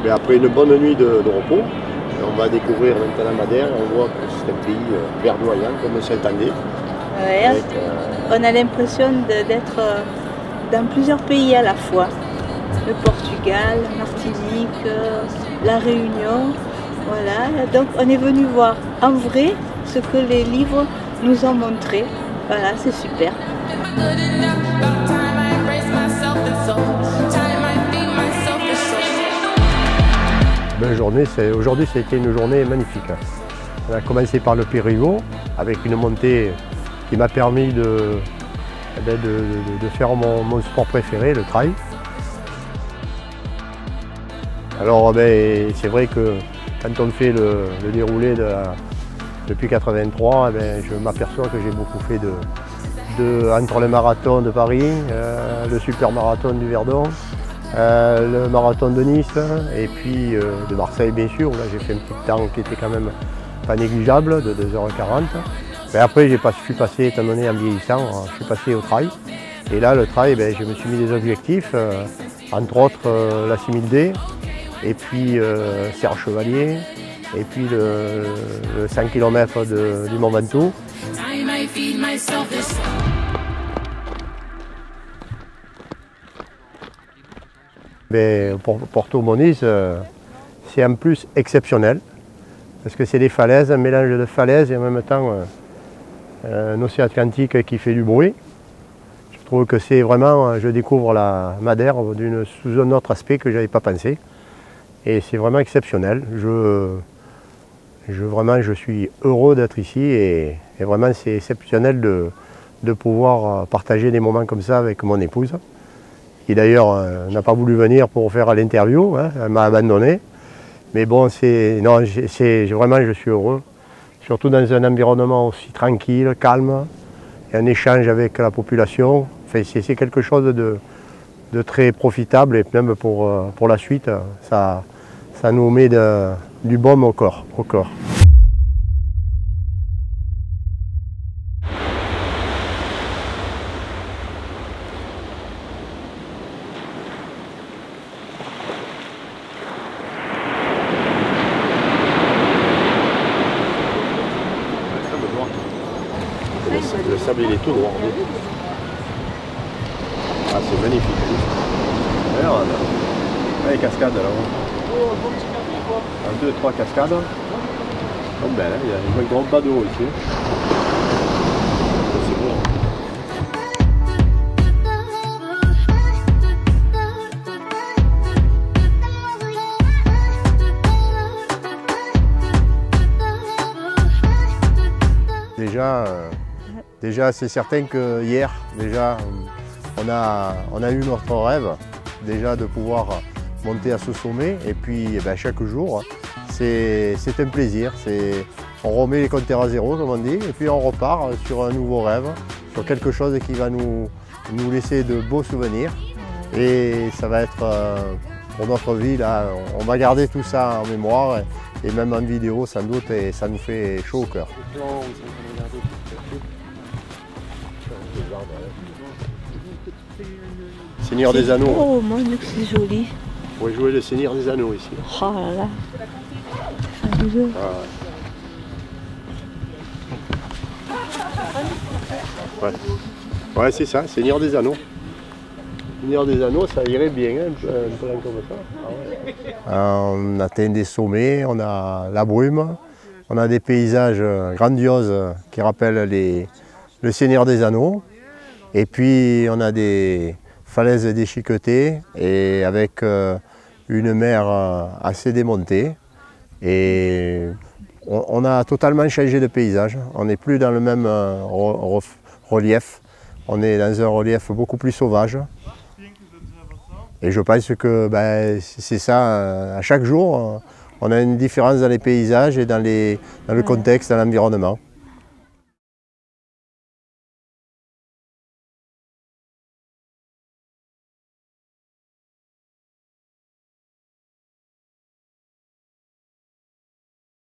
Et après une bonne nuit de repos, on va découvrir maintenant Madère. On voit que c'est un pays verdoyant comme on s'attendait. Ouais, on a l'impression d'être dans plusieurs pays à la fois. Le Portugal, la Martinique, la Réunion. Voilà. Donc on est venu voir en vrai ce que les livres nous ont montré. Voilà, c'est super. Belle journée, aujourd'hui ça a été une journée magnifique. On a commencé par le Périgord avec une montée qui m'a permis de faire mon sport préféré, le trail. Alors c'est vrai que quand on fait le déroulé depuis 83, je m'aperçois que j'ai beaucoup fait entre le marathon de Paris, le super marathon du Verdon, le marathon de Nice et puis de Marseille bien sûr. Là j'ai fait un petit temps qui était quand même pas négligeable de 2h40. Mais après je suis passé, étant donné en vieillissant, je suis passé au trail. Et là le trail, je me suis mis des objectifs, entre autres la 6000D, et puis Serre Chevalier, et puis le 100 km du Mont Ventoux. Pour Porto Moniz, c'est en plus exceptionnel, parce que c'est des falaises, un mélange de falaises et en même temps un océan Atlantique qui fait du bruit. Je trouve que c'est vraiment, je découvre la Madère sous un autre aspect que je n'avais pas pensé. Et c'est vraiment exceptionnel. Je suis heureux d'être ici et vraiment c'est exceptionnel de pouvoir partager des moments comme ça avec mon épouse, qui d'ailleurs n'a pas voulu venir pour faire l'interview, hein, elle m'a abandonné. Mais bon, vraiment je suis heureux, surtout dans un environnement aussi tranquille, calme, et un échange avec la population. Enfin, c'est quelque chose de très profitable et même pour la suite, ça nous met du baume au corps. Le sable il est tout noir. Ah c'est magnifique. D'ailleurs, les cascades là-haut. 1, 2, 3 cascades. Comme belle, hein. Il y a une grande pas d'eau ici. C'est beau. Déjà c'est certain que hier, déjà, on a eu notre rêve déjà de pouvoir monter à ce sommet. Et puis chaque jour, c'est un plaisir. On remet les compteurs à zéro, comme on dit, et puis on repart sur un nouveau rêve, sur quelque chose qui va nous laisser de beaux souvenirs. Et ça va être pour notre vie, là, on va garder tout ça en mémoire, et même en vidéo sans doute, et ça nous fait chaud au cœur. Seigneur des Anneaux. Oh mon Dieu, c'est joli. On va jouer le Seigneur des Anneaux ici. Oh là là. Fabuleux. Ouais, ouais c'est ça, Seigneur des Anneaux. Seigneur des Anneaux, ça irait bien, hein, un peu comme ça. Ah ouais. On atteint des sommets, on a la brume, on a des paysages grandioses qui rappellent le Seigneur des Anneaux. Et puis on a des falaises déchiquetées et avec une mer assez démontée. Et on a totalement changé de paysage. On n'est plus dans le même relief. On est dans un relief beaucoup plus sauvage. Et je pense que c'est ça, à chaque jour, on a une différence dans les paysages et dans le contexte, dans l'environnement.